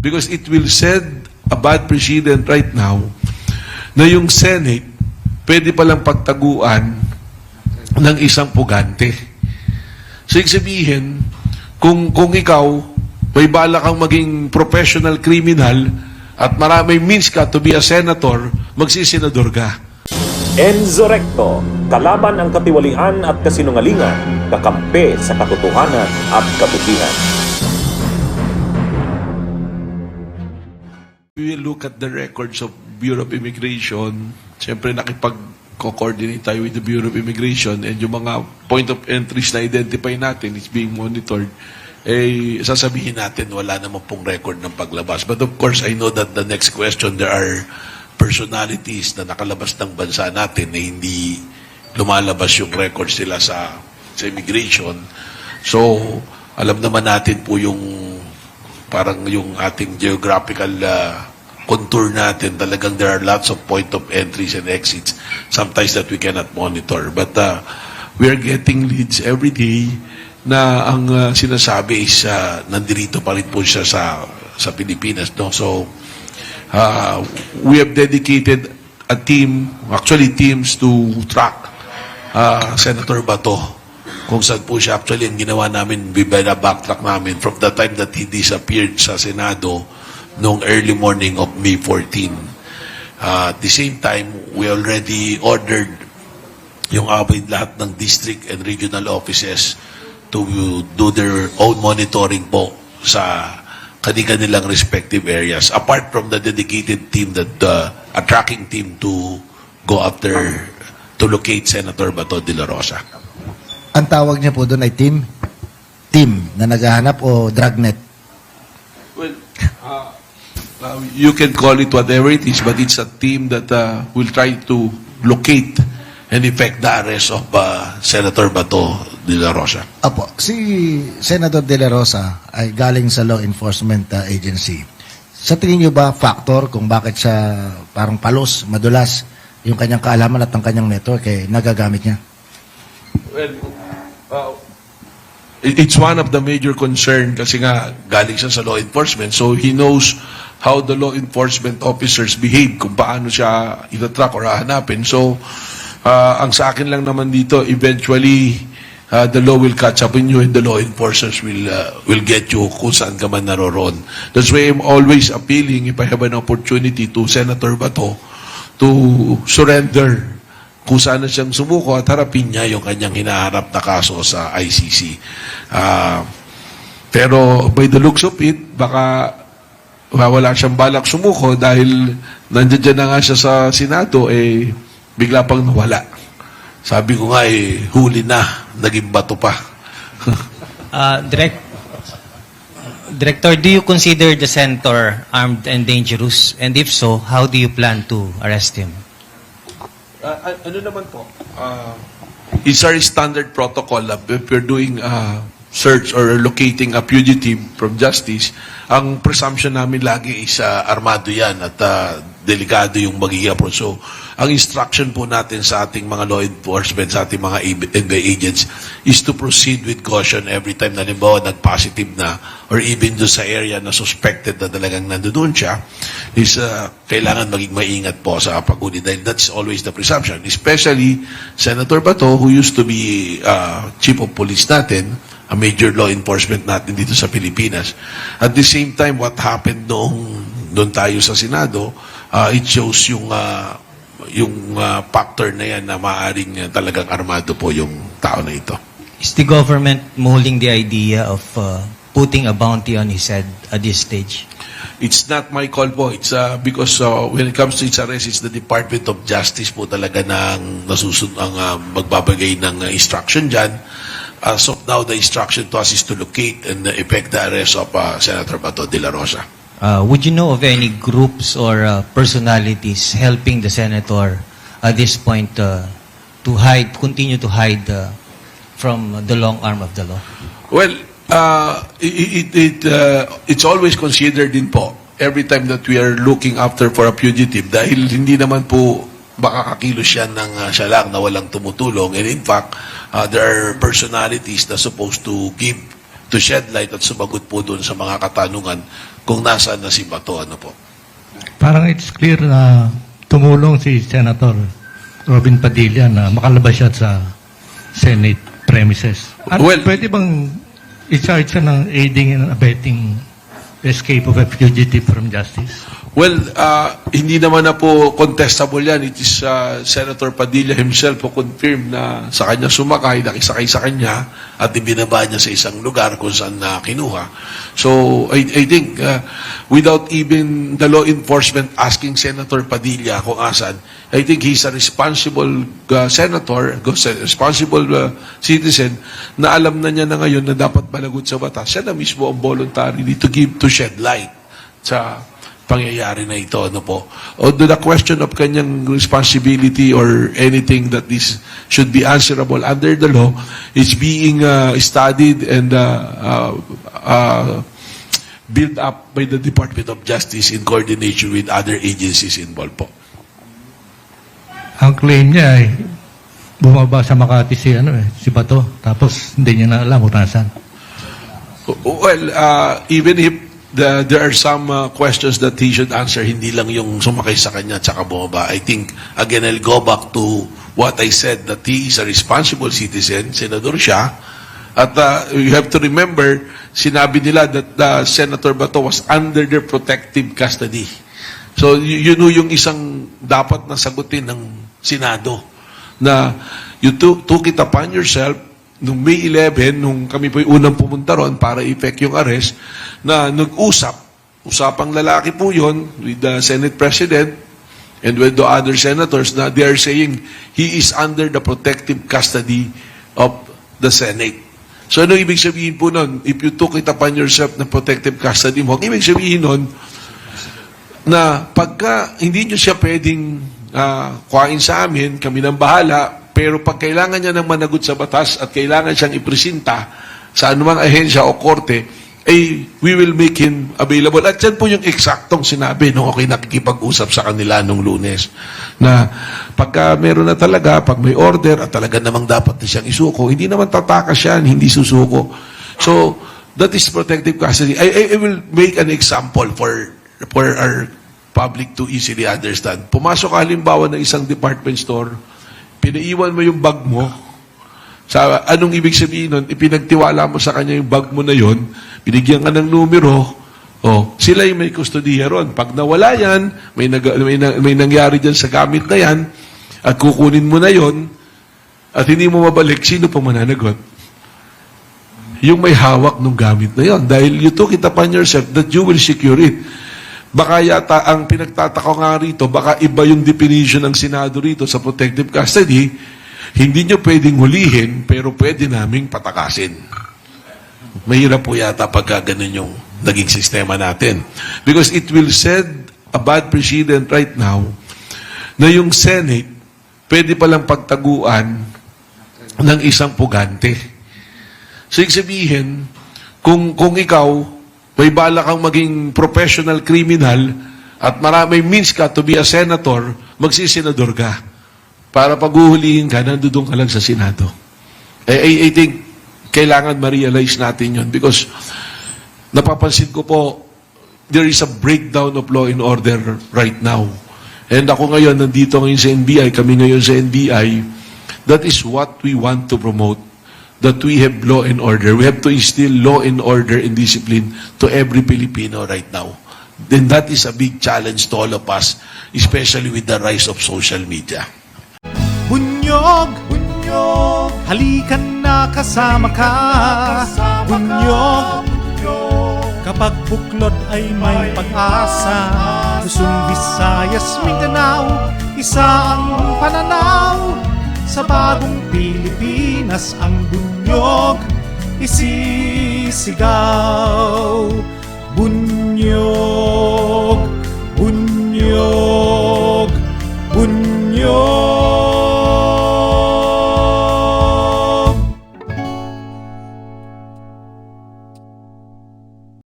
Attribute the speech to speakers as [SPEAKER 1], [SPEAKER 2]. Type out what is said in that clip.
[SPEAKER 1] Because it will send a bad precedent right now na yung Senate pwede palang pagtaguan ng isang pugante. So, ibig sabihin, kung ikaw may bala kang maging professional criminal at maraming means ka to be a senator, magsisenador ka.
[SPEAKER 2] Enzo Recto, kalaban ang katiwalian at kasinungalingan, kakampi sa katotohanan at kabutihan.
[SPEAKER 1] We will look at the records of Bureau of Immigration. Siyempre, nakipag-coordinate tayo with the Bureau of Immigration and yung mga point of entries na identify natin is being monitored. Sasabihin natin wala naman pong record ng paglabas. But of course, I know that the next question, there are personalities na nakalabas ng bansa natin na hindi lumalabas yung records nila sa immigration. So, alam naman natin po yung parang yung ating geographical contour natin. Talagang there are lots of point of entries and exits sometimes that we cannot monitor. But we are getting leads every day na ang sinasabi is nandirito pa rin po siya sa Pilipinas. No? So, we have dedicated a team, actually teams to track Senator Bato. Kung saan po siya, actually, ang ginawa namin, backtrack namin from the time that he disappeared sa Senado noong early morning of May 14. At the same time, we already ordered yung lahat ng district and regional offices to do their own monitoring po sa kanilang respective areas. Apart from the dedicated team, a tracking team to go after, to locate Senator Bato de la Rosa.
[SPEAKER 3] Ang tawag niya po doon ay team na naghahanap o dragnet?
[SPEAKER 1] Well, you can call it whatever it is, but it's a team that will try to locate and effect the arrest of Senator Bato de la Rosa.
[SPEAKER 3] Apo, si Senator de la Rosa ay galing sa law enforcement agency. Sa tingin niyo ba factor kung bakit siya parang palos, madulas, yung kanyang kaalaman at ang kanyang network ay nagagamit niya?
[SPEAKER 1] Well, it's one of the major concern kasi nga galing siya sa law enforcement, so he knows how the law enforcement officers behave, kung paano siya itatrack or hahanapin. So, ang sa akin lang naman dito, eventually, the law will catch up in you and the law enforcers will get you kung saan ka man naroroon. That's why I'm always appealing, if I have an opportunity, to Senator Bato to surrender kung saan na siyang sumuko at harapin niya yung kanyang hinaharap na kaso sa ICC. Pero by the looks of it, baka wala siyang balak sumuko dahil nandiyan na nga siya sa Senado, bigla pang nawala. Sabi ko nga, huli na, naging bato pa.
[SPEAKER 4] Director, do you consider the senator armed and dangerous? And if so, how do you plan to arrest him?
[SPEAKER 1] Ano naman po? It's our standard protocol. If we're doing search or locating a fugitive from justice, ang presumption namin lagi is armado yan at delikado yung magiging approach. So, ang instruction po natin sa ating mga law enforcement, sa ating mga NBI agents, is to proceed with caution every time na limbawa nag-positive na or even do sa area na suspected na talagang nandoon siya, is kailangan maging maingat po sa paghuli dahil that's always the presumption. Especially Senator Bato, who used to be chief of police natin, a major law enforcement natin dito sa Pilipinas. At the same time, what happened doon tayo sa Senado, it shows yung factor na yan na maaaring talagang armado po yung tao na ito.
[SPEAKER 4] Is the government molding the idea of putting a bounty on his head at this stage?
[SPEAKER 1] It's not my call po. It's because when it comes to its arrest, it's the Department of Justice po talaga ang magbabagay ng instruction dyan. So now the instruction to us is to locate and effect the arrest of Senator Bato de la Rosa.
[SPEAKER 4] Would you know of any groups or personalities helping the senator at this point to continue to hide from the long arm of the law?
[SPEAKER 1] Well, it's always considered din po every time that we are looking after for a fugitive dahil hindi naman po baka kakilos siya ng siya lang na walang tumutulong. And in fact, there are personalities na supposed to to shed light at sumagot po doon sa mga katanungan kung nasaan na si Bato. Ano po?
[SPEAKER 5] Parang it's clear na tumulong si Senator Robin Padilla na makalabas siya sa Senate premises. At
[SPEAKER 1] Well-
[SPEAKER 5] pwede bang i-charge siya ng aiding and abetting escape of a fugitive from justice?
[SPEAKER 1] Well, hindi naman na po contestable yan. It is Senator Padilla himself po confirmed na sa kanya sumakay, nakisakay sa kanya, at ibinaba niya sa isang lugar kung saan na kinuha. So, I think, without even the law enforcement asking Senator Padilla kung asan, I think he's a responsible senator, responsible citizen, na alam na niya na ngayon na dapat managot sa batas. Siya na mismo ang voluntarily to shed light sa pangyayari na ito, ano po. Although the question of kanyang responsibility or anything that this should be answerable under the law is being studied and built up by the Department of Justice in coordination with other agencies involved po.
[SPEAKER 5] Ang claim niya ay bumaba sa Makati si Bato, tapos hindi niya na alam kung nasaan.
[SPEAKER 1] Well, even if there are some questions that he should answer, hindi lang yung sumakay sa kanya at saka bumaba. I think, again, I'll go back to what I said, that he is a responsible citizen, senador siya. At you have to remember, sinabi nila that Senator Bato was under their protective custody. So, yun yung isang dapat na sagutin ng Senado, na you took it upon yourself nung May 11, nung kami po yung unang pumunta ron para effect yung arrest, na usapang lalaki po yun with the Senate President and with the other senators, na they are saying he is under the protective custody of the Senate. So ano ibig sabihin po nun? If you took it upon yourself na protective custody mo, ang ibig sabihin nun, na pagka hindi nyo siya pwedeng kuhain sa amin, kami nang bahala, pero pag kailangan niya ng managot sa batas at kailangan siyang ipresenta sa anumang ahensya o korte, we will make him available. At yan po yung eksaktong sinabi nung ako'y nakikipag-usap sa kanila nung Lunes. Na pagka meron na talaga, pag may order at talaga namang dapat na siyang isuko, hindi naman tatakas yan, hindi susuko. So, that is protective custody. I will make an example for our public to easily understand. Pumasok ka halimbawa ng isang department store, pinaiwan mo yung bag mo, sa anong ibig sabihin nun, ipinagtiwala mo sa kanya yung bag mo na yon, binigyan ka ng numero, sila yung may kustodiya ron. Pag nawala yan, may nangyari dyan sa gamit na yan, at kukunin mo na yon, at hindi mo mabalik, sino pa mananagot? Yung may hawak ng gamit na yon. Dahil you took it upon yourself that you will secure it. Baka yata ang pinagtataka nga rito, baka iba yung definition ng Senado rito sa protective custody, hindi nyo pwedeng hulihin, pero pwede naming patakasin. Mahirap po yata pagka ganun yung naging sistema natin. Because it will set a bad precedent right now na yung Senate pwede palang pagtaguan ng isang pugante. So, ibig sabihin, kung ikaw may bala kang maging professional criminal at may means ka to be a senator, magsisenador ka. Para paghuhulihin ka, nandudong ka lang sa Senado. I think, kailangan ma-realize natin yun because napapansin ko po, there is a breakdown of law and order right now. And ako ngayon, nandito ngayon sa NBI, kami ngayon sa NBI, that is what we want to promote. That we have law and order. We have to instill law and order and discipline to every Filipino right now. Then that is a big challenge to all of us, especially with the rise of social media.
[SPEAKER 6] Bunyog, bunyog, halikan na kasama ka. Bunyog, kapag buklod ay may pag-asa. Luzon, Visayas, Mindanao, isa ang pananaw. Sa bagong Pilipinas ang bunyog isisigaw. Bunyog.